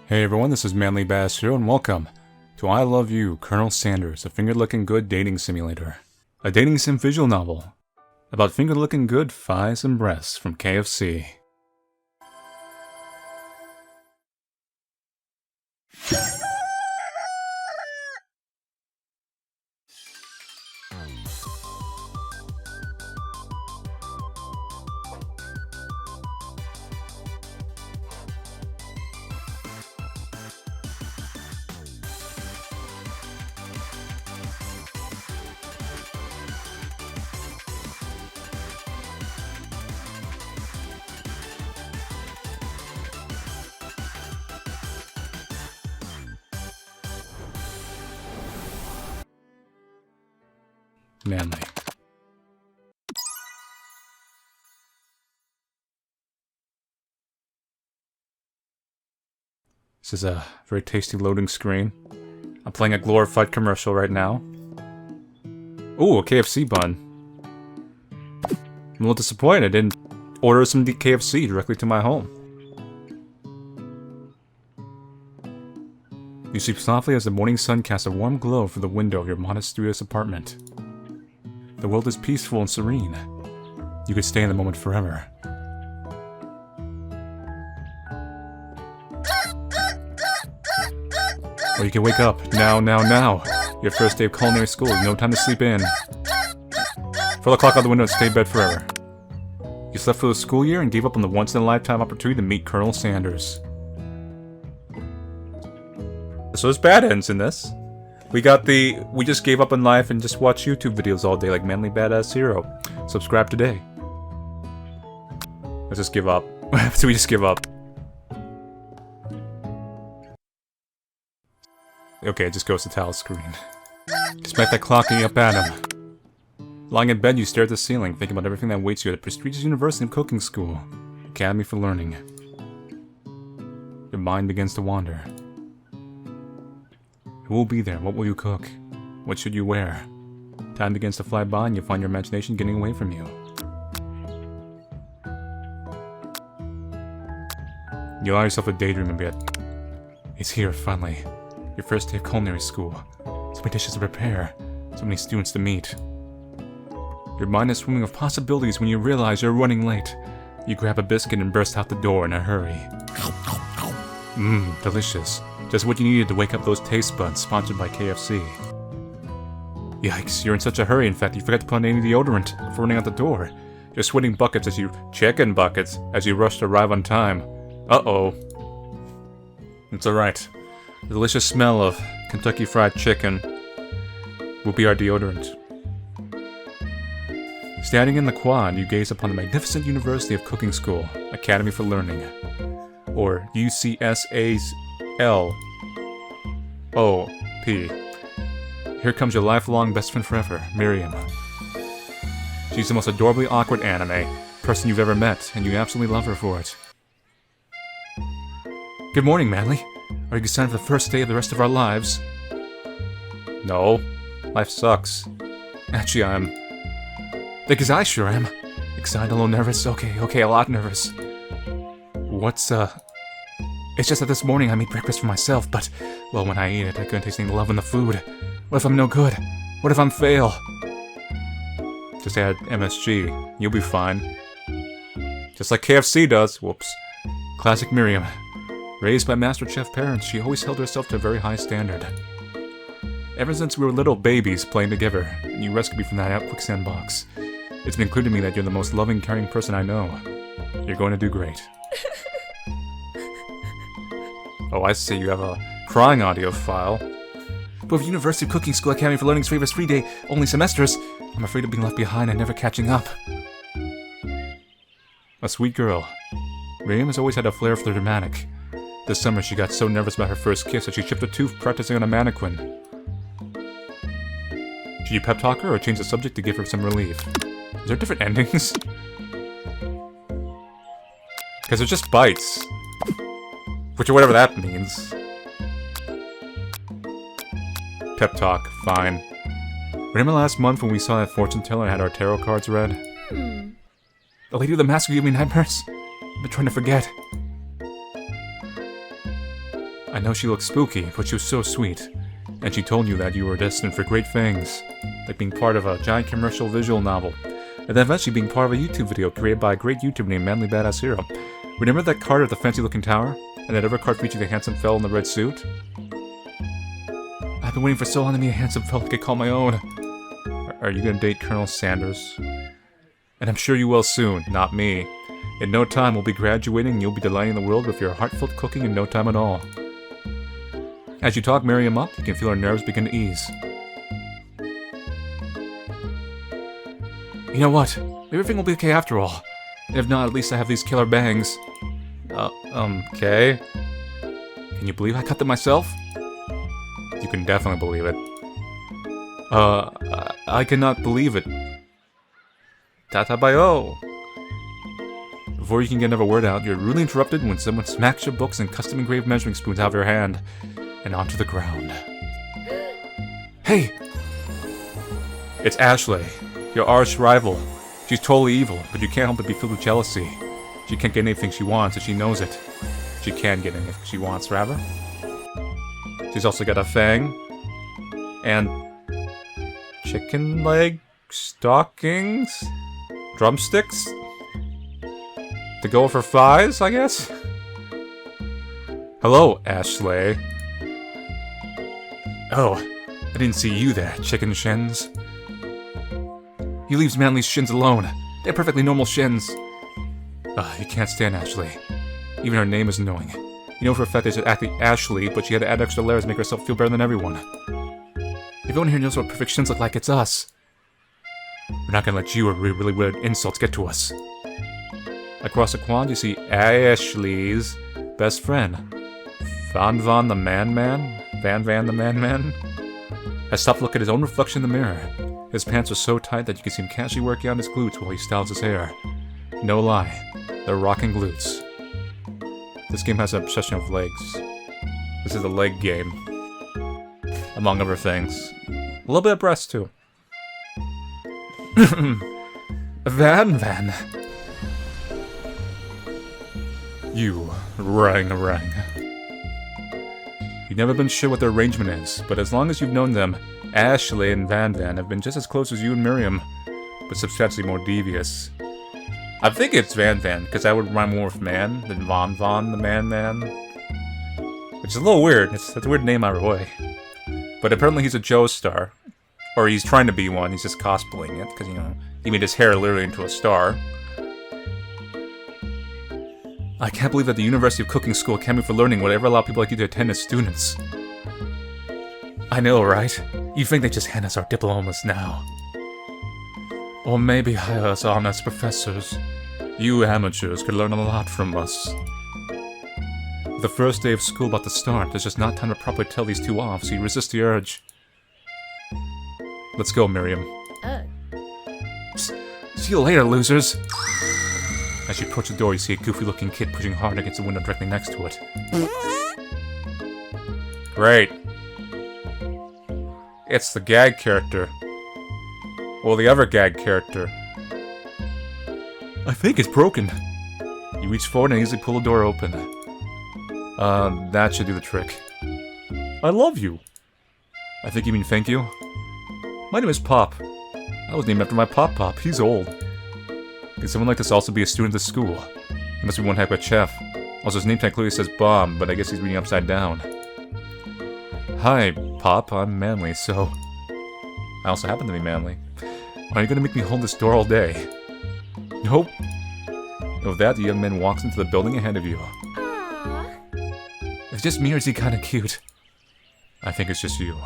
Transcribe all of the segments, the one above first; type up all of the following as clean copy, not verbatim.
Hey everyone, this is Manly Bass here, and welcome to I Love You, Colonel Sanders, a finger-licking good dating simulator. A dating sim visual novel about finger-licking good thighs and breasts from KFC. Manly. This is a very tasty loading screen. I'm playing a glorified commercial right now. Ooh, a KFC bun. I'm a little disappointed I didn't order some KFC directly to my home. You sleep softly as the morning sun casts a warm glow through the window of your modest studious apartment. The world is peaceful and serene. You could stay in the moment forever. Or you can wake up, now. Your first day of culinary school, no time to sleep in. Throw the clock out the window and stay in bed forever. You slept through the school year and gave up on the once-in-a-lifetime opportunity to meet Colonel Sanders. So there's bad ends in this. We just gave up on life and just watch YouTube videos all day like Manly Badass Hero. Subscribe today. Let's just give up. So we just give up. Okay, it just goes to towel screen. Despite that clocking up at him. Lying in bed, you stare at the ceiling, thinking about everything that awaits you at the prestigious University of Cooking School. Academy for Learning. Your mind begins to wander. Who will be there? What will you cook? What should you wear? Time begins to fly by and you find your imagination getting away from you. You allow yourself a daydream a bit. It's here, finally. Your first day of culinary school. So many dishes to prepare. So many students to meet. Your mind is swimming with possibilities when you realize you're running late. You grab a biscuit and burst out the door in a hurry. Mmm, delicious. Just what you needed to wake up those taste buds, sponsored by KFC. Yikes, you're in such a hurry, in fact, you forgot to put on any deodorant before running out the door. You're sweating buckets as you rush to arrive on time. Uh-oh. It's alright. The delicious smell of Kentucky Fried Chicken will be our deodorant. Standing in the quad, you gaze upon the magnificent University of Cooking School, Academy for Learning, or UCSA's L.O.P. Here comes your lifelong best friend forever, Miriam. She's the most adorably awkward anime person you've ever met, and you absolutely love her for it. Good morning, Manly. Are you excited for the first day of the rest of our lives? No. Life sucks. Actually, I'm... Because I sure am. Excited, a little nervous? Okay, a lot nervous. What's, It's just that this morning I made breakfast for myself, but, well, when I ate it, I couldn't taste any love in the food. What if I'm no good? What if I'm fail? Just add MSG. You'll be fine. Just like KFC does. Whoops. Classic Miriam. Raised by Master Chef parents, she always held herself to a very high standard. Ever since we were little babies playing together, and you rescued me from that quicksand box, it's been clear to me that you're the most loving, caring person I know. You're going to do great. Oh, I see, you have a crying audio file. But with University of Cooking School Academy for Learning's famous 3-day only semesters, I'm afraid of being left behind and never catching up. A sweet girl. Miriam has always had a flair for the dramatic. This summer she got so nervous about her first kiss that she chipped a tooth practicing on a mannequin. Should you pep talk her or change the subject to give her some relief? Is there different endings? Because they're just bites. Which, whatever that means. Pep talk, fine. Remember last month when we saw that fortune teller and had our tarot cards read? The lady with the mask who gave me nightmares? I've been trying to forget. I know she looked spooky, but she was so sweet. And she told you that you were destined for great things, like being part of a giant commercial visual novel, and then eventually being part of a YouTube video created by a great YouTuber named Manly Badass Hero. Remember that card at the fancy-looking tower? And that other card featuring the handsome fellow in the red suit? I've been waiting for so long to meet a handsome fellow I could call my own. Are you gonna date Colonel Sanders? And I'm sure you will soon, not me. In no time, we'll be graduating and you'll be delighting the world with your heartfelt cooking in no time at all. As you talk Miriam up, you can feel her nerves begin to ease. You know what? Everything will be okay after all. And if not, at least I have these killer bangs. Okay. Can you believe I cut them myself? You can definitely believe it. I cannot believe it. Tata bayo. Before you can get another word out, you're rudely interrupted when someone smacks your books and custom-engraved measuring spoons out of your hand and onto the ground. Hey! It's Ashley, your arch rival. She's totally evil, but you can't help but be filled with jealousy. She can't get anything she wants, and she knows it. She can get anything she wants, rather. She's also got a fang. And chicken leg stockings? Drumsticks? To go with her thighs, I guess? Hello, Ashley. Oh, I didn't see you there, chicken shins. He leaves Manly's shins alone. They're perfectly normal shins. You can't stand Ashley. Even her name is annoying. You know for a fact that she's actually Ashley, but she had to add extra layers to make herself feel better than everyone. If anyone here knows what perfect shins look like, it's us. We're not gonna let you or really weird insults get to us. Across the quad, you see Ashley's best friend. Van the Man-Man? Van the Man-Man? Has stopped to look at his own reflection in the mirror. His pants are so tight that you can see him casually working on his glutes while he styles his hair. No lie, they're rocking glutes. This game has an obsession of legs. This is a leg game. Among other things. A little bit of breasts, too. Van. You, rang. You've never been sure what their arrangement is, but as long as you've known them, Ashley and Van have been just as close as you and Miriam, but substantially more devious. I think it's Van, because that would rhyme more with man than Von the Man. Which is a little weird. It's a weird name either way. But apparently he's a Joestar. Or he's trying to be one, he's just cosplaying it, because, you know, he made his hair literally into a star. I can't believe that the University of Cooking School can't be for learning whatever allow people like you to attend as students. I know, right? You think they just hand us our diplomas now. Or maybe hire us on as professors. You amateurs could learn a lot from us. The first day of school about to start, there's just not time to properly tell these two off, so you resist the urge. Let's go, Miriam. See you later, losers! As you approach the door, you see a goofy-looking kid pushing hard against the window directly next to it. Great. It's the gag character. Well, the other gag character. I think it's broken. You reach forward and easily pull the door open. That should do the trick. I love you. I think you mean thank you? My name is Pop. I was named after my Pop. He's old. Can someone like this also be a student at school? He must be one heck of a chef. Also, his name tag clearly says Bomb, but I guess he's reading upside down. Hi, Pop. I'm manly, so... I also happen to be manly. Are you gonna make me hold this door all day? Nope. And with that, the young man walks into the building ahead of you. Aww. It's just me, or is he kinda cute? I think it's just you.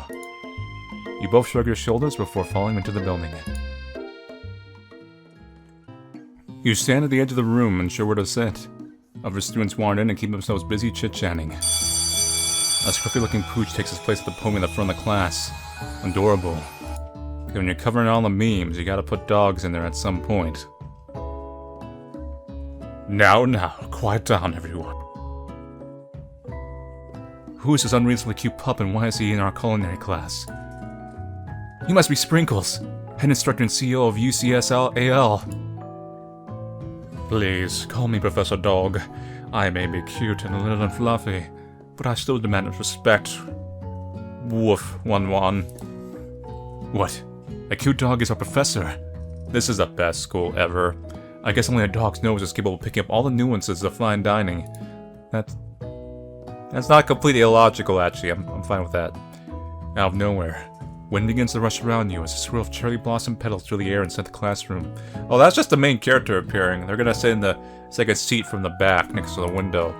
You both shrug your shoulders before falling into the building. You stand at the edge of the room, unsure where to sit. Other students wander in and keep themselves busy chit-chatting. A scruffy-looking pooch takes his place at the podium at the front of the class. Adorable. When you're covering all the memes, you gotta put dogs in there at some point. Now, quiet down, everyone. Who is this unreasonably cute pup and why is he in our culinary class? You must be Sprinkles, head instructor and CEO of UCSAL. Please, call me Professor Dog. I may be cute and a little fluffy, but I still demand respect. Woof, 1-1. What? A cute dog is our professor? This is the best school ever. I guess only a dog's nose is capable of picking up all the nuances of fine dining. That's not completely illogical, actually. I'm fine with that. Out of nowhere, wind begins to rush around you as a swirl of cherry blossom petals fill the air inside the classroom. Oh, that's just the main character appearing. They're gonna sit in the second seat from the back next to the window.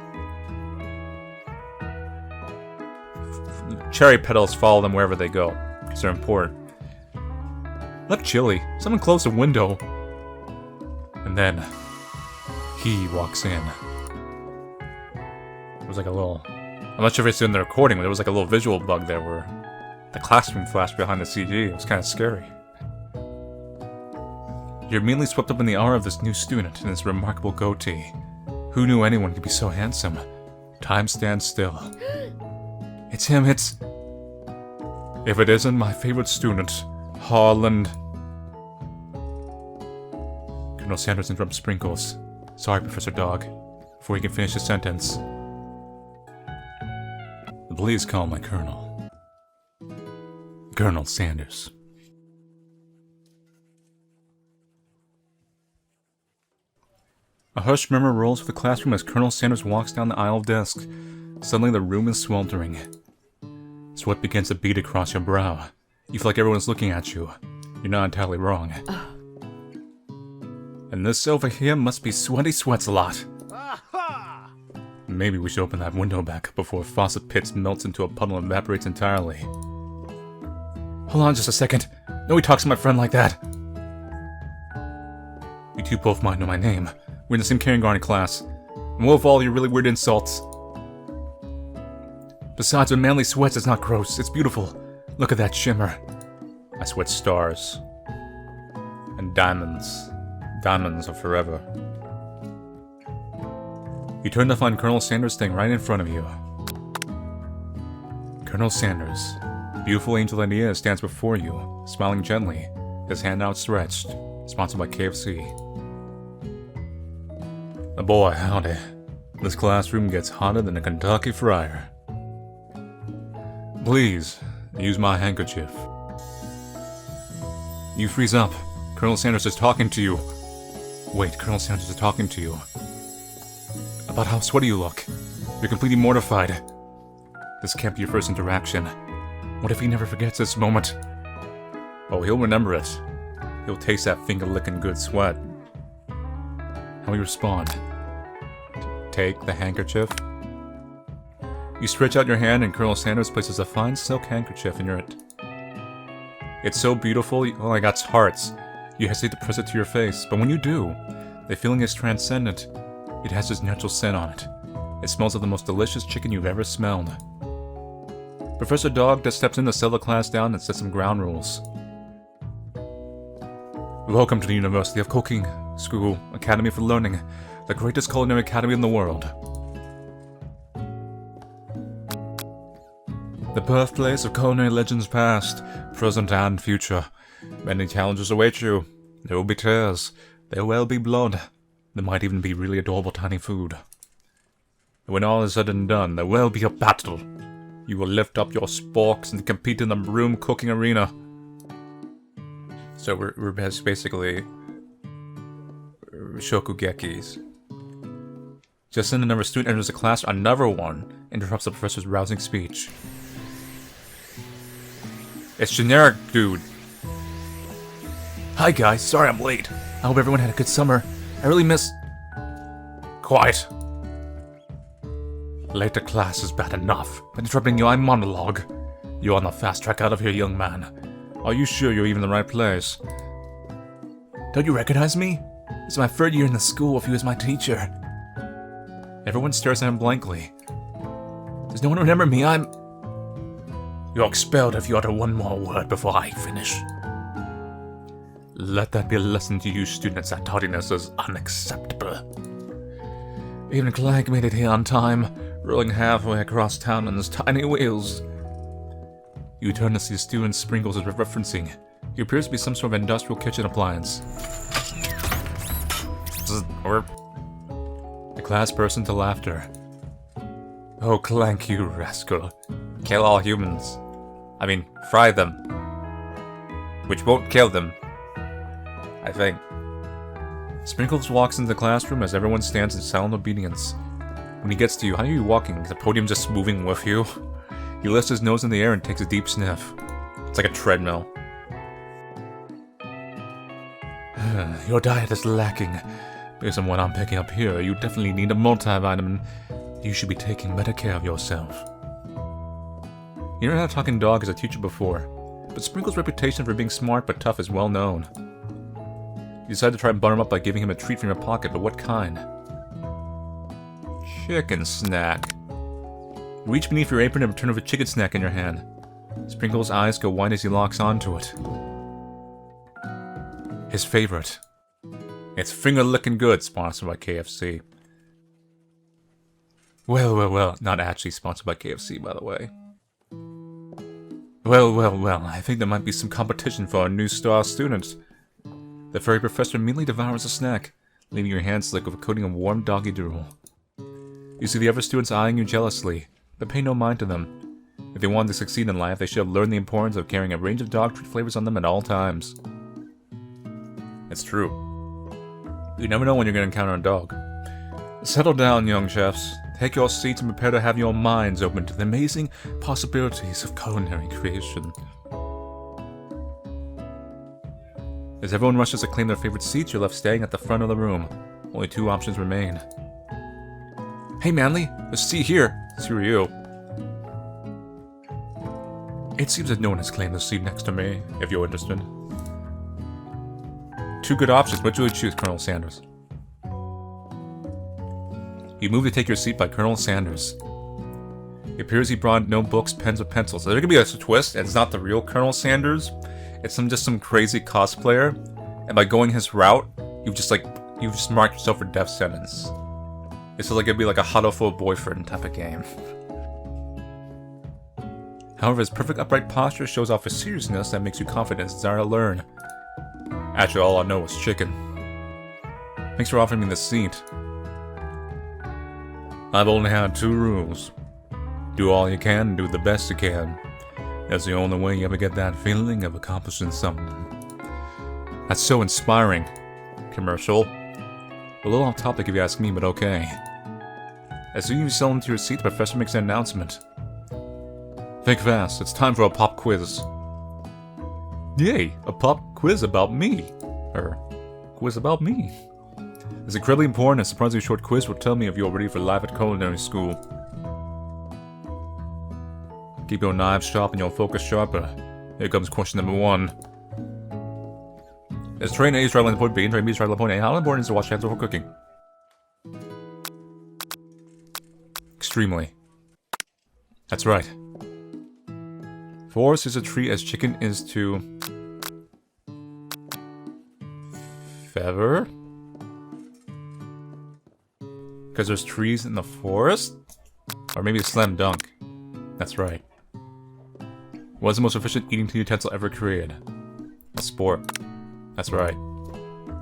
Cherry petals follow them wherever they go, because they're important. Look chilly. Someone closed the window. And then, he walks in. There was like a little... I'm not sure if it's in the recording, but there was like a little visual bug there where the classroom flashed behind the CG. It was kind of scary. You're immediately swept up in the aura of this new student and his remarkable goatee. Who knew anyone could be so handsome? Time stands still. It's him, it's... If it isn't my favorite student, Harland. Colonel Sanders interrupts Sprinkles. Sorry, Professor Dog. Before he can finish his sentence. Please call my Colonel. Colonel Sanders. A hushed murmur rolls through the classroom as Colonel Sanders walks down the aisle of desks. Suddenly the room is sweltering. Sweat begins to bead across your brow. You feel like everyone's looking at you. You're not entirely wrong. And this over here must be Sweaty Sweats-a-Lot. Maybe we should open that window back up before Faucet Pits melts into a puddle and evaporates entirely. Hold on just a second. Nobody talks to my friend like that. You two both might know my name. We're in the same kindergarten class. And what with all your really weird insults? Besides, when manly sweats, it's not gross. It's beautiful. Look at that shimmer. I sweat stars. And diamonds. Diamonds are forever. You turn to find Colonel Sanders standing right in front of you. Colonel Sanders, beautiful angel that he is, stands before you, smiling gently, his hand outstretched, sponsored by KFC. Boy, howdy. This classroom gets hotter than a Kentucky fryer. Please, use my handkerchief. You freeze up. Colonel Sanders is talking to you. Wait, Colonel Sanders is talking to you. About how sweaty you look. You're completely mortified. This can't be your first interaction. What if he never forgets this moment? Oh, he'll remember it. He'll taste that finger-licking good sweat. How will you respond? Take the handkerchief. You stretch out your hand and Colonel Sanders places a fine silk handkerchief in it. It's so beautiful, all I got's hearts. You hesitate to press it to your face, but when you do, the feeling is transcendent. It has this natural scent on it. It smells of the most delicious chicken you've ever smelled. Professor Dog just steps in to settle the class down and set some ground rules. Welcome to the University of Cooking School Academy for Learning, the greatest culinary academy in the world. The birthplace of culinary legends past, present, and future. Many challenges await you. There will be tears. There will be blood. There might even be really adorable tiny food. And when all is said and done, there will be a battle. You will lift up your sporks and compete in the room cooking arena. So we're basically shokugekis. Just then another student enters the class. Another one interrupts the professor's rousing speech. It's generic, dude. Hi guys, sorry I'm late. I hope everyone had a good summer. I really miss... Quiet. Later class is bad enough, but interrupting your monologue. You're on the fast track out of here, young man. Are you sure you're even in the right place? Don't you recognize me? It's my third year in the school with you as my teacher. Everyone stares at him blankly. Does no one remember me? You're expelled if you utter one more word before I finish. Let that be a lesson to you students that tardiness is unacceptable. Even Clegg made it here on time, rolling halfway across town on his tiny wheels. You turn to see student Sprinkles is referencing. He appears to be some sort of industrial kitchen appliance. The class bursts into laughter. Oh, Clank, you rascal. Kill all humans. I mean, fry them. Which won't kill them. I think. Sprinkles walks into the classroom as everyone stands in silent obedience. When he gets to you, how are you walking? Is the podium just moving with you? He lifts his nose in the air and takes a deep sniff. It's like a treadmill. Your diet is lacking. Based on what I'm picking up here, you definitely need a multivitamin. You should be taking better care of yourself. You never had a talking dog as a teacher before, but Sprinkle's reputation for being smart but tough is well known. You decide to try and butter him up by giving him a treat from your pocket, but what kind? Chicken snack. You reach beneath your apron and return with a chicken snack in your hand. Sprinkle's eyes go wide as he locks onto it. His favorite. It's Finger Lickin' Good, sponsored by KFC. Well, not actually sponsored by KFC, by the way. Well, I think there might be some competition for our new star student. The furry professor immediately devours the snack, leaving your hand slick with a coating of warm doggy drool. You see the other students eyeing you jealously, but pay no mind to them. If they wanted to succeed in life, they should have learned the importance of carrying a range of dog treat flavors on them at all times. It's true. You never know when you're going to encounter a dog. Settle down, young chefs. Take your seats and prepare to have your minds open to the amazing possibilities of culinary creation. As everyone rushes to claim their favorite seats, you're left staying at the front of the room. Only two options remain. Hey Manly, there's a seat here. It's for you. It seems that no one has claimed the seat next to me, if you're interested. Two good options, which will you choose, Colonel Sanders? You move to take your seat by Colonel Sanders. It appears he brought no books, pens, or pencils. So there could be a twist, and it's not the real Colonel Sanders. It's just some crazy cosplayer, and by going his route, you've just marked yourself for death sentence. It's like it'd be like a huddle-full boyfriend type of game. However, his perfect upright posture shows off his seriousness that makes you confident and desire to learn. Actually, all I know is chicken. Thanks for offering me this seat. I've only had two rules. Do all you can and do the best you can. That's the only way you ever get that feeling of accomplishing something. That's so inspiring. Commercial. A little off topic if you ask me, but okay. As soon as you settle into your seat, the professor makes an announcement. Think fast, it's time for a pop quiz. Yay, a pop quiz about me. Quiz about me. It's incredibly important, a surprisingly short quiz will tell me if you're ready for life at culinary school. Keep your knives sharp and your focus sharper. Here comes question number 1. Is train A is traveling to point B and train B is traveling to point A? How important is to wash hands before cooking? Extremely. That's right. Forest is a tree as chicken is to... feather? Because there's trees in the forest? Or maybe a slam dunk. That's right. What is the most efficient eating utensil ever created? A sport. That's right.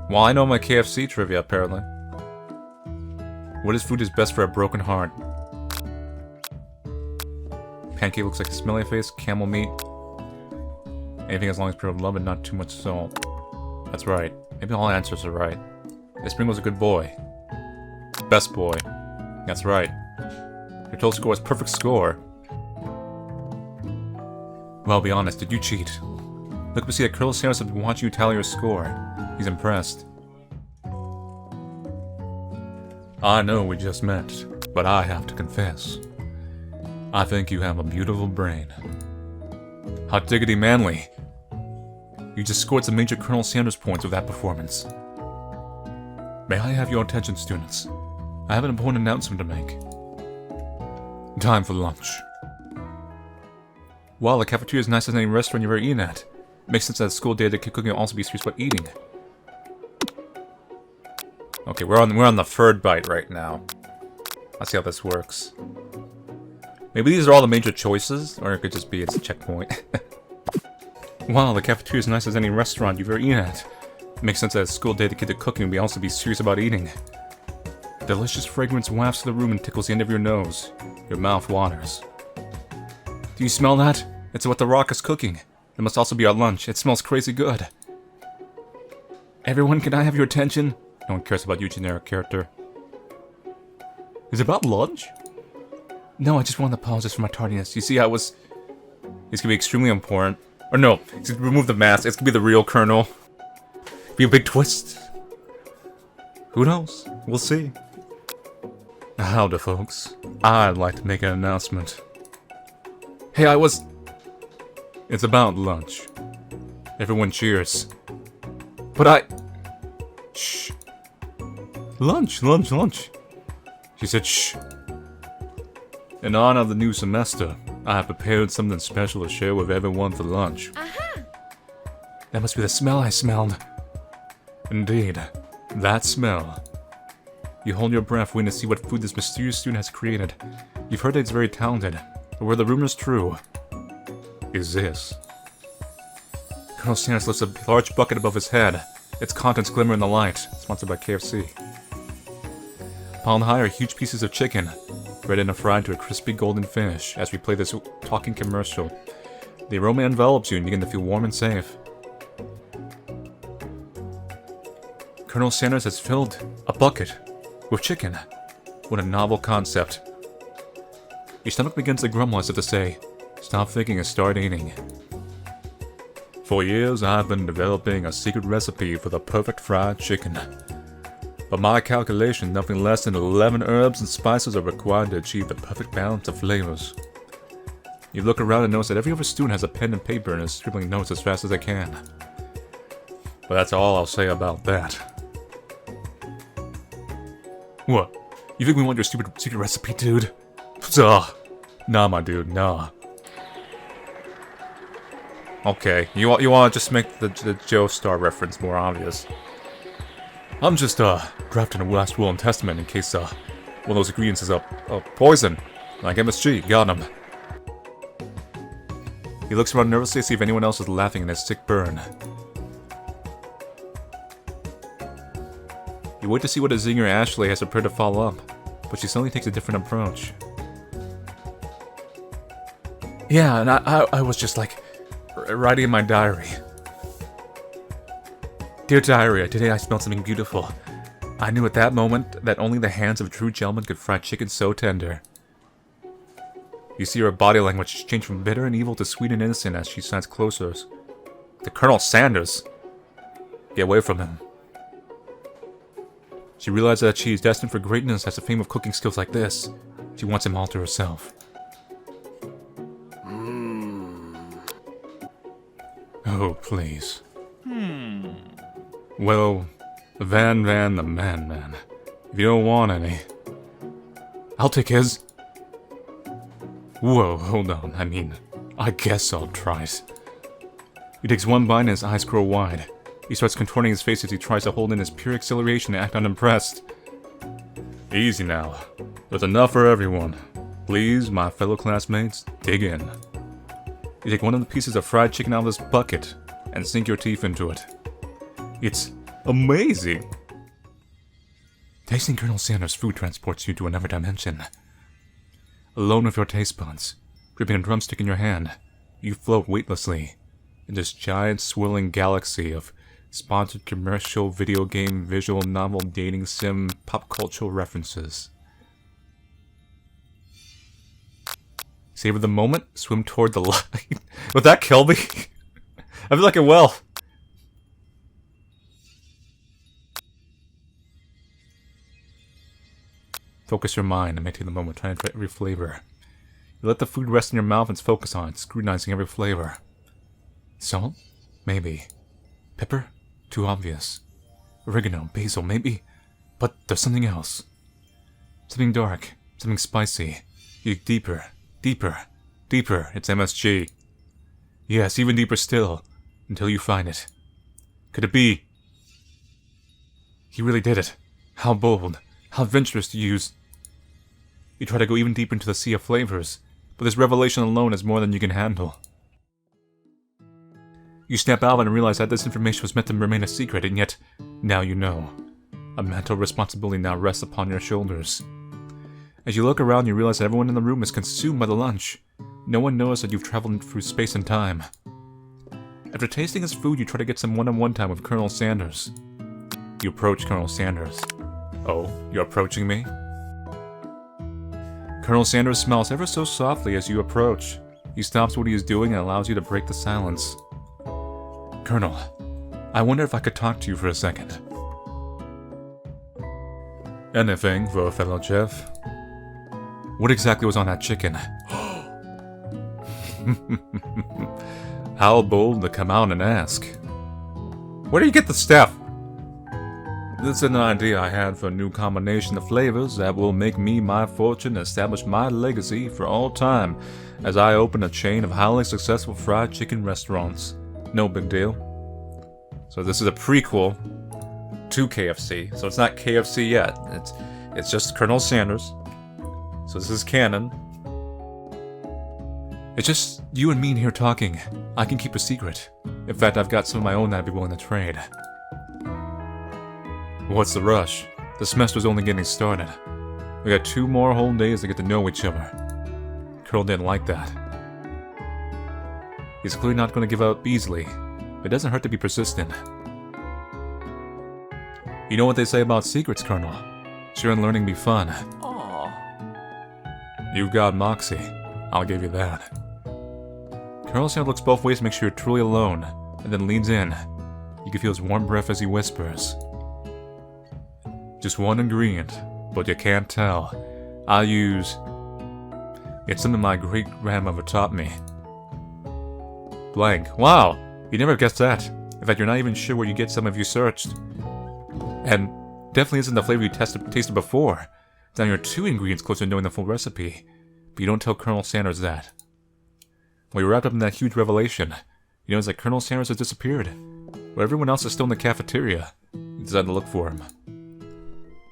Well, I know my KFC trivia, apparently. What is food is best for a broken heart? Pancake looks like a smelly face, camel meat. Anything as long as pure love and not too much salt. That's right. Maybe all answers are right. This Spring was a good boy. Best boy. That's right. Your total score is perfect score. Well, I'll be honest, did you cheat? Look to see that Colonel Sanders has been watching you tally your score. He's impressed. I know we just met, but I have to confess. I think you have a beautiful brain. Hot diggity Manly. You just scored some major Colonel Sanders points with that performance. May I have your attention, students? I have an important announcement to make. Time for lunch. While the cafeteria is nice as any restaurant you've ever eaten at, it makes sense that a school day that cooking will also be serious about eating. Okay, we're on the third bite right now. Let's see how this works. Maybe these are all the major choices, or it could just be it's a checkpoint. Wow, the cafeteria is nice as any restaurant you've ever eaten at. It makes sense that a school dedicated to cooking will also be serious about eating. Delicious fragrance wafts through the room and tickles the end of your nose. Your mouth waters. Do you smell that? It's what the Rock is cooking. It must also be our lunch. It smells crazy good. Everyone, can I have your attention? No one cares about you, generic character. Is it about lunch? No, I just wanted to apologize for my tardiness. You see, it's gonna be extremely important. Or no, it's gonna remove the mask. It's gonna be the real Colonel. Be a big twist. Who knows? We'll see. Howdy, folks. I'd like to make an announcement. Hey, It's about lunch. Everyone cheers. But Shh. Lunch. She said shh. In honor of the new semester, I have prepared something special to share with everyone for lunch. Aha! That must be the smell I smelled. Indeed, that smell. You hold your breath waiting to see what food this mysterious student has created. You've heard that he's very talented, but were the rumors true? Is this? Colonel Sanders lifts a large bucket above his head. Its contents glimmer in the light. Sponsored by KFC. Piled high are huge pieces of chicken, breaded and fried to a crispy golden finish. As we play this talking commercial, the aroma envelops you and you begin to feel warm and safe. Colonel Sanders has filled a bucket with chicken. What a novel concept. Your stomach begins to grumble as if to say, stop thinking and start eating. For years, I've been developing a secret recipe for the perfect fried chicken. By my calculation, nothing less than 11 herbs and spices are required to achieve the perfect balance of flavors. You look around and notice that every other student has a pen and paper and is scribbling notes as fast as they can. But that's all I'll say about that. What? You think we want your stupid secret recipe, dude? Nah, my dude, nah. Okay, you want to just make the Joe Star reference more obvious. I'm just, drafting a last will and testament in case, one of those ingredients is poison. Like MSG, got him. He looks around nervously to see if anyone else is laughing in his sick burn. You wait to see what a zinger Ashley has prepared to follow up, but she suddenly takes a different approach. Yeah, and I was just like, writing in my diary. Dear diary, today I smelled something beautiful. I knew at that moment that only the hands of a true gentleman could fry chicken so tender. You see her body language change from bitter and evil to sweet and innocent as she stands closer. To Colonel Sanders! Get away from him. She realizes that she is destined for greatness as a fame of cooking skills like this. She wants him all to herself. Oh, please. Well, Van the Man. If you don't want any, I'll take his. Whoa, hold on. I mean, I guess I'll try it. He takes one bite and his eyes grow wide. He starts contorting his face as he tries to hold in his pure exhilaration and act unimpressed. Easy now. There's enough for everyone. Please, my fellow classmates, dig in. You take one of the pieces of fried chicken out of this bucket and sink your teeth into it. It's amazing! Tasting Colonel Sanders' food transports you to another dimension. Alone with your taste buds, gripping a drumstick in your hand, you float weightlessly in this giant swirling galaxy of sponsored commercial, video game, visual novel, dating sim, pop cultural references. Savor the moment, swim toward the light. Would that kill me? I feel like it will. Focus your mind and meditate the moment, trying to try every flavor. You let the food rest in your mouth and focus on it, scrutinizing every flavor. Salt? Maybe. Pepper? Too obvious. Oregano, basil, maybe. But there's something else. Something dark, something spicy. You dig deeper. Deeper. It's MSG. Yes, even deeper still. Until you find it. Could it be? He really did it. How bold. How adventurous to use. You try to go even deeper into the sea of flavors, but this revelation alone is more than you can handle. You snap out of it and realize that this information was meant to remain a secret, and yet, now you know. A mental responsibility now rests upon your shoulders. As you look around, you realize that everyone in the room is consumed by the lunch. No one knows that you've traveled through space and time. After tasting his food, you try to get some one-on-one time with Colonel Sanders. You approach Colonel Sanders. Oh, you're approaching me? Colonel Sanders smiles ever so softly as you approach. He stops what he is doing and allows you to break the silence. Colonel, I wonder if I could talk to you for a second. Anything for a fellow chef. What exactly was on that chicken? How bold to come out and ask. Where do you get the stuff? This is an idea I had for a new combination of flavors that will make me my fortune and establish my legacy for all time as I open a chain of highly successful fried chicken restaurants. No big deal. So this is a prequel to KFC. So it's not KFC yet. It's just Colonel Sanders. So this is canon. It's just you and me in here talking. I can keep a secret. In fact, I've got some of my own that I'd be willing to trade. What's the rush? The semester's only getting started. We got 2 more whole days to get to know each other. Colonel didn't like that. He's clearly not going to give up easily. It doesn't hurt to be persistent. You know what they say about secrets, Colonel? Sharing learning be fun. Aww. You've got moxie. I'll give you that. Colonel Sanders looks both ways to make sure you're truly alone, and then leans in. You can feel his warm breath as he whispers. Just one ingredient, but you can't tell. I'll use... It's something my great-grandmother taught me. Blank. Wow! You never guessed that. In fact, you're not even sure where you get some if you searched. And definitely isn't the flavor you tasted before. Now you're 2 ingredients closer to knowing the full recipe. But you don't tell Colonel Sanders that. While you're wrapped up in that huge revelation, you notice that Colonel Sanders has disappeared. But everyone else is still in the cafeteria. You decide to look for him.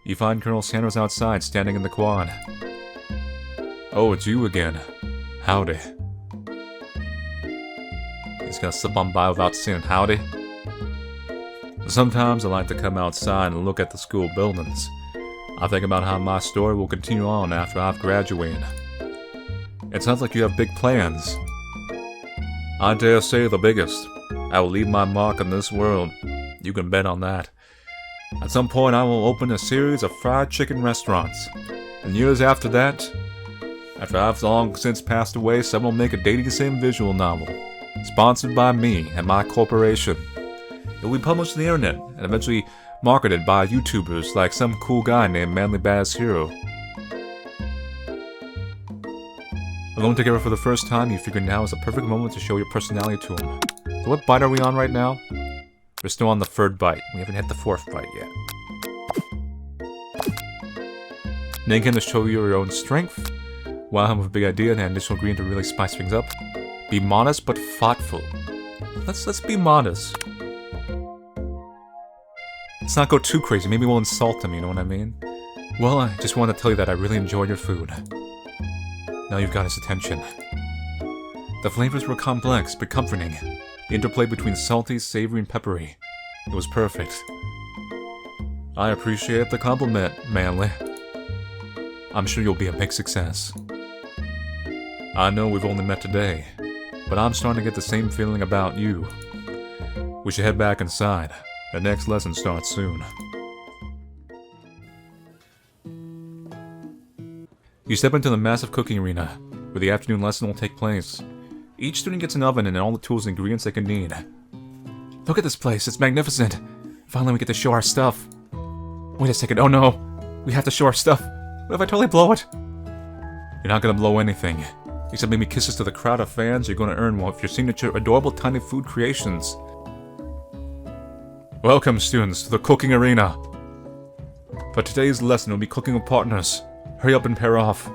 You find Colonel Sanders outside, standing in the quad. Oh, it's you again. Howdy. He's gonna slip on by without saying howdy. Sometimes I like to come outside and look at the school buildings. I think about how my story will continue on after I've graduated. It sounds like you have big plans. I dare say the biggest. I will leave my mark on this world. You can bet on that. At some point I will open a series of fried chicken restaurants. And years after that, after I've long since passed away, someone will make a dating sim visual novel. Sponsored by me and my corporation. It will be published on the internet and eventually marketed by YouTubers like some cool guy named Manly Baz Hero. Alone together for the first time, you figure now is the perfect moment to show your personality to him. So what bite are we on right now? We're still on the 3rd bite. We haven't hit the 4th bite yet. Then again, to show you your own strength. While I have a big idea and an additional ingredient to really spice things up. Be modest but thoughtful. Let's be modest. Let's not go too crazy. Maybe we'll insult him, you know what I mean? Well, I just wanted to tell you that I really enjoyed your food. Now you've got his attention. The flavors were complex but comforting. The interplay between salty, savory, and peppery. It was perfect. I appreciate the compliment, Manly. I'm sure you'll be a big success. I know we've only met today, but I'm starting to get the same feeling about you. We should head back inside. The next lesson starts soon. You step into the massive cooking arena, where the afternoon lesson will take place. Each student gets an oven and all the tools and ingredients they can need. Look at this place, it's magnificent. Finally we get to show our stuff. Wait a second, oh no! We have to show our stuff. What if I totally blow it? You're not gonna blow anything. Except maybe kisses to the crowd of fans you're gonna earn one of your signature adorable tiny food creations. Welcome, students, to the cooking arena. For today's lesson, we'll be cooking with partners. Hurry up and pair off.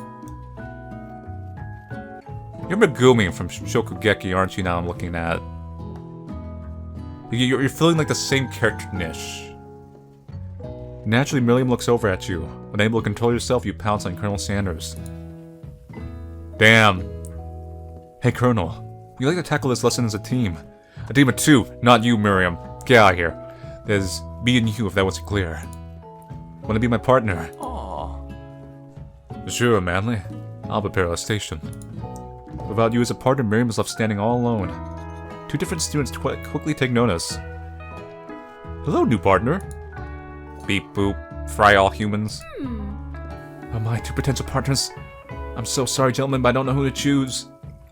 You're Megumi from Shokugeki, aren't you, now I'm looking at? You're feeling like the same character niche. Naturally, Miriam looks over at you. Unable to control yourself, you pounce on Colonel Sanders. Damn. Hey, Colonel. You like to tackle this lesson as a team. A team of 2, not you, Miriam. Get out of here. There's me and you, if that wasn't clear. Wanna be my partner? Aww. Sure, Manly. I'll prepare a station. Without you as a partner, Miriam is left standing all alone. Two different students quickly take notice. Hello, new partner. Beep boop. Fry all humans. Oh my, two potential partners. I'm so sorry, gentlemen, but I don't know who to choose.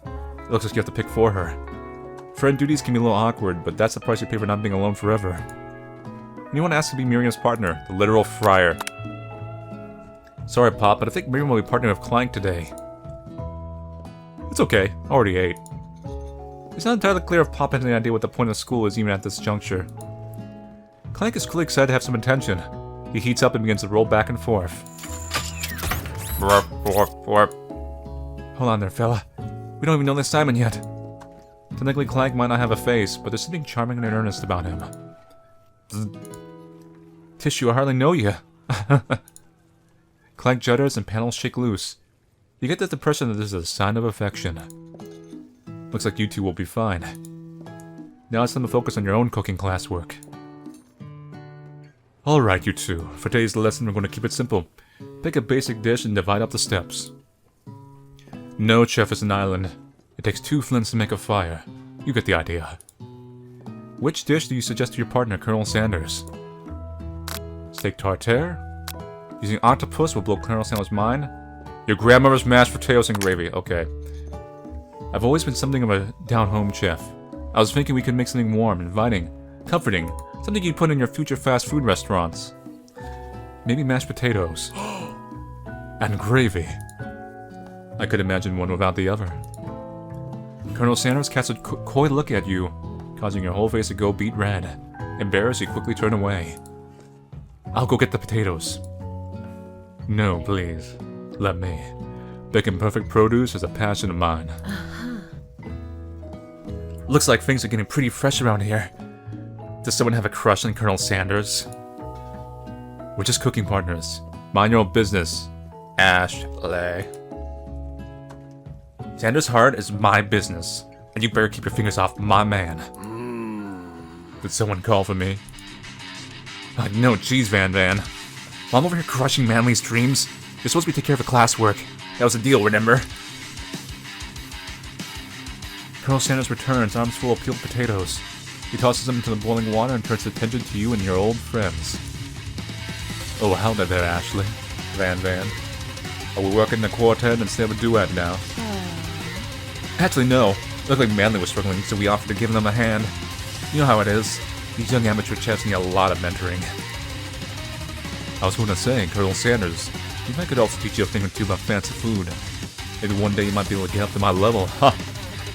It looks like you have to pick for her. Friend duties can be a little awkward, but that's the price you pay for not being alone forever. Anyone asks to be Miriam's partner, the literal friar. Sorry, Pop, but I think Miriam will be partnering with Clank today. It's okay, I already ate. It's not entirely clear if Pop has any idea what the point of school is even at this juncture. Clank is clearly excited to have some attention. He heats up and begins to roll back and forth. Hold on there, fella. We don't even know this Simon yet. Technically, Clank might not have a face, but there's something charming and earnest about him. Tissue, I hardly know you. Clank judders and panels shake loose. You get the impression that this is a sign of affection. Looks like you two will be fine. Now it's time to focus on your own cooking classwork. Alright, you two. For today's lesson, we're going to keep it simple. Pick a basic dish and divide up the steps. No chef is an island. It takes 2 flints to make a fire. You get the idea. Which dish do you suggest to your partner, Colonel Sanders? Steak tartare? Using octopus will blow Colonel Sanders' mind? Your grandmother's mashed potatoes and gravy. Okay. I've always been something of a down-home chef. I was thinking we could make something warm, inviting, comforting, something you'd put in your future fast food restaurants. Maybe mashed potatoes. And gravy. I could imagine one without the other. Colonel Sanders casts a coy look at you, causing your whole face to go beet red. Embarrassed, you quickly turn away. I'll go get the potatoes. No, please. Let me. Picking perfect produce is a passion of mine. Looks like things are getting pretty fresh around here. Does someone have a crush on Colonel Sanders? We're just cooking partners. Mind your own business, Ashley. Sanders' heart is my business, and you better keep your fingers off my man. Did someone call for me? No, geez, Van. While I'm over here crushing Manly's dreams, you're supposed to be taking care of the classwork. That was the deal, remember? Colonel Sanders returns, arms full of peeled potatoes. He tosses them into the boiling water and turns attention to you and your old friends. Oh, howdy there, Ashley. Van. Are we working the quartet instead of a duet now? Actually, no. It looked like Manly was struggling, so we offered to give them a hand. You know how it is. These young amateur chefs need a lot of mentoring. I was going to say, Colonel Sanders, you might could also teach you a thing or two about fancy food. Maybe one day you might be able to get up to my level. Ha!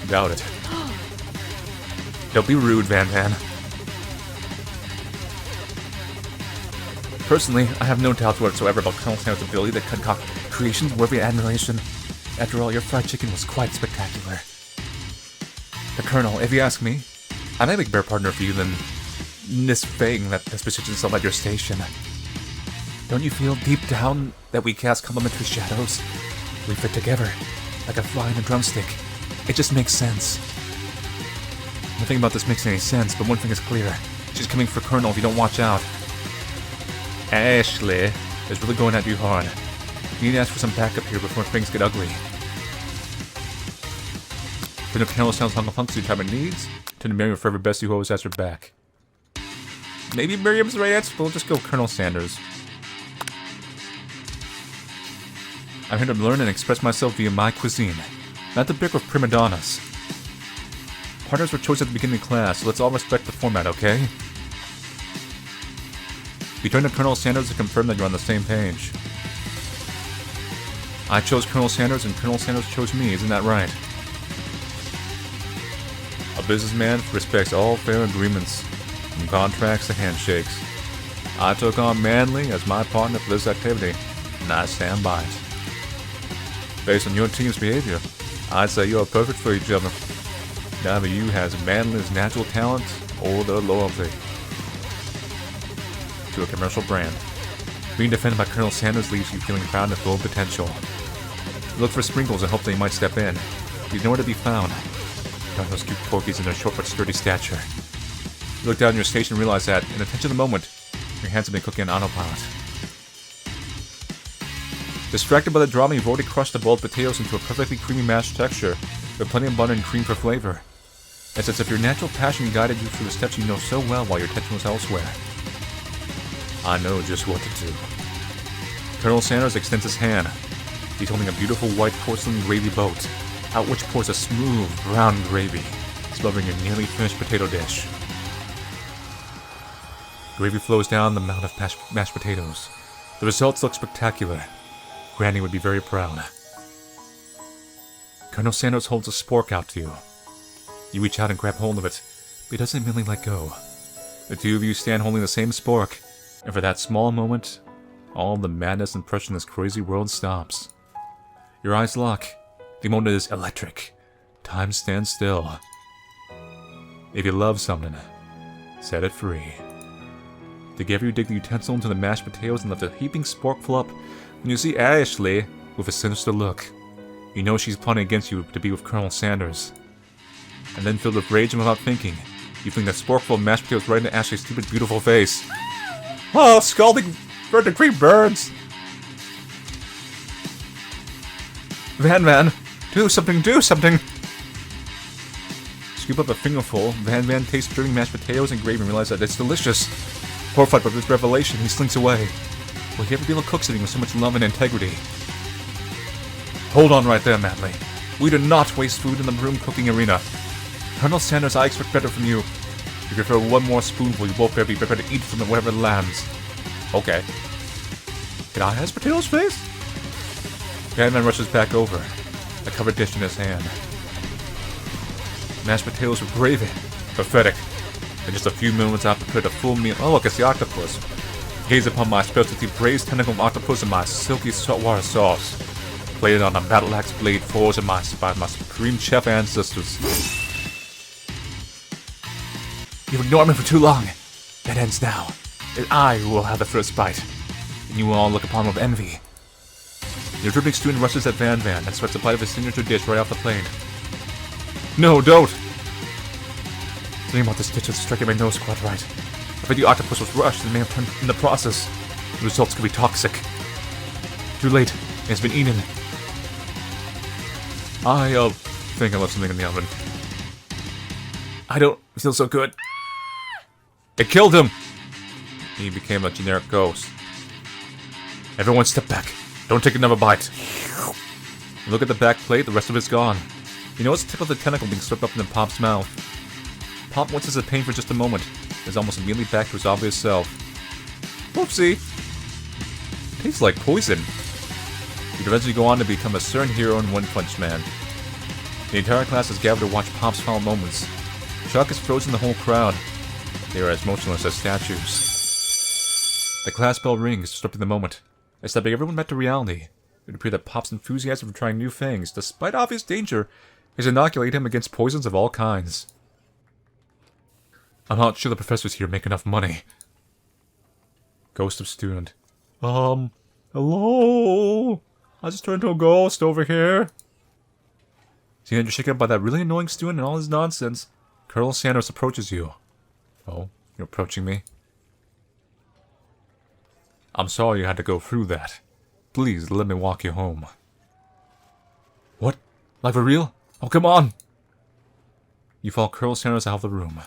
Doubt it. Don't be rude, Van. Personally, I have no doubts whatsoever about Colonel Sanders' ability to concoct creations worthy of admiration. After all, your fried chicken was quite spectacular. The Colonel, if you ask me, I might make a better partner for you than this thing that has positioned itself at your station. Don't you feel deep down that we cast complementary shadows? We fit together, like a fly and a drumstick. It just makes sense. Nothing about this makes any sense, but one thing is clear. She's coming for Colonel if you don't watch out. Ashley is really going at you hard. You need to ask for some backup here before things get ugly. Then if Colonel sounds hunk to type of needs, turn to Miriam for forever best who always has her back. Maybe Miriam's the right answer, but we'll just go Colonel Sanders. I'm here to learn and express myself via my cuisine, not the bicker of prima donnas. Partners were chosen at the beginning of class, so let's all respect the format, okay? We turn to Colonel Sanders to confirm that you're on the same page. I chose Colonel Sanders and Colonel Sanders chose me, isn't that right? A businessman respects all fair agreements, from contracts to handshakes. I took on Manly as my partner for this activity, and I stand by it. Based on your team's behavior, I'd say you're perfect for each other. Neither of you has Manly's natural talent or the loyalty to a commercial brand. Being defended by Colonel Sanders leaves you feeling proud of full potential. Look for Sprinkles and hope they might step in. He's nowhere to be found. Darn those cute porkies and their short but sturdy stature. You look down at your station and realize that, in the tension of the moment, your hands have been cooking on autopilot. Distracted by the drama, you've already crushed the boiled potatoes into a perfectly creamy mashed texture, with plenty of butter and cream for flavor. It's as if your natural passion guided you through the steps you know so well while your attention was elsewhere. I know just what to do. Colonel Sanders extends his hand. He's holding a beautiful white porcelain gravy boat, out which pours a smooth, brown gravy, smothering your nearly finished potato dish. Gravy flows down the mound of mashed potatoes. The results look spectacular. Granny would be very proud. Colonel Sanders holds a spork out to you. You reach out and grab hold of it, but he doesn't immediately let go. The two of you stand holding the same spork, and for that small moment, all the madness and pressure in this crazy world stops. Your eyes lock. The moment is electric. Time stands still. If you love something, set it free. Together you dig the utensil into the mashed potatoes and let the heaping sporkful up. When you see Ashley with a sinister look, you know she's plotting against you to be with Colonel Sanders. And then filled with rage and without thinking, you fling that sporkful of mashed potatoes right into Ashley's stupid, beautiful face. Oh, scalding burnt cream burns! Van, do something, do something! Scoop up a fingerful, Van tastes dripping mashed potatoes and gravy and realizes that it's delicious. Horrified by this revelation, he slinks away. Will he ever be able to cook something with so much love and integrity? Hold on right there, Manley. We do not waste food in the room cooking arena. Colonel Sanders, I expect better from you. If you throw one more spoonful, you both better be prepared to eat from it wherever it lands. Okay. Can I have potatoes, face? Batman rushes back over, a covered dish in his hand. Mashed potatoes with gravy. Pathetic. In just a few moments, I've prepared a full meal. Oh, look, it's the octopus. Gaze upon my specialty braised tentacle of octopus and my silky saltwater sauce, plated on a battle axe blade forged by my supreme chef ancestors. You've ignored me for too long. That ends now. It's I who will have the first bite, and you will all look upon with envy. Your dripping student rushes at Van and sweats a bite of his signature dish right off the plate. No, don't! Something about this dish is striking my nose quite right. I bet the octopus was rushed and may have turned in the process. The results could be toxic. Too late. It's been eaten. I think I left something in the oven. I don't feel so good. It killed him! He became a generic ghost. Everyone step back. Don't take another bite. You look at the back plate, the rest of it's gone. You notice the tip of the tentacle being swept up into Pop's mouth. Pop winces at pain for just a moment, is almost immediately back to his obvious self. Whoopsie! Tastes like poison. He'd eventually go on to become a certain hero in One Punch Man. The entire class is gathered to watch Pop's final moments. Shock has frozen the whole crowd. They are as motionless as statues. The class bell rings, disrupting the moment. Except everyone back to reality. It would appear that Pop's enthusiasm for trying new things, despite obvious danger, has inoculated him against poisons of all kinds. I'm not sure the professors here make enough money. Ghost of student. Hello? I just turned into a ghost over here. Seeing that you're shaken up by that really annoying student and all his nonsense, Colonel Sanders approaches you. Oh, you're approaching me? I'm sorry you had to go through that. Please, let me walk you home. What? Like for real? Oh, come on! You follow Colonel Sanders out of the room.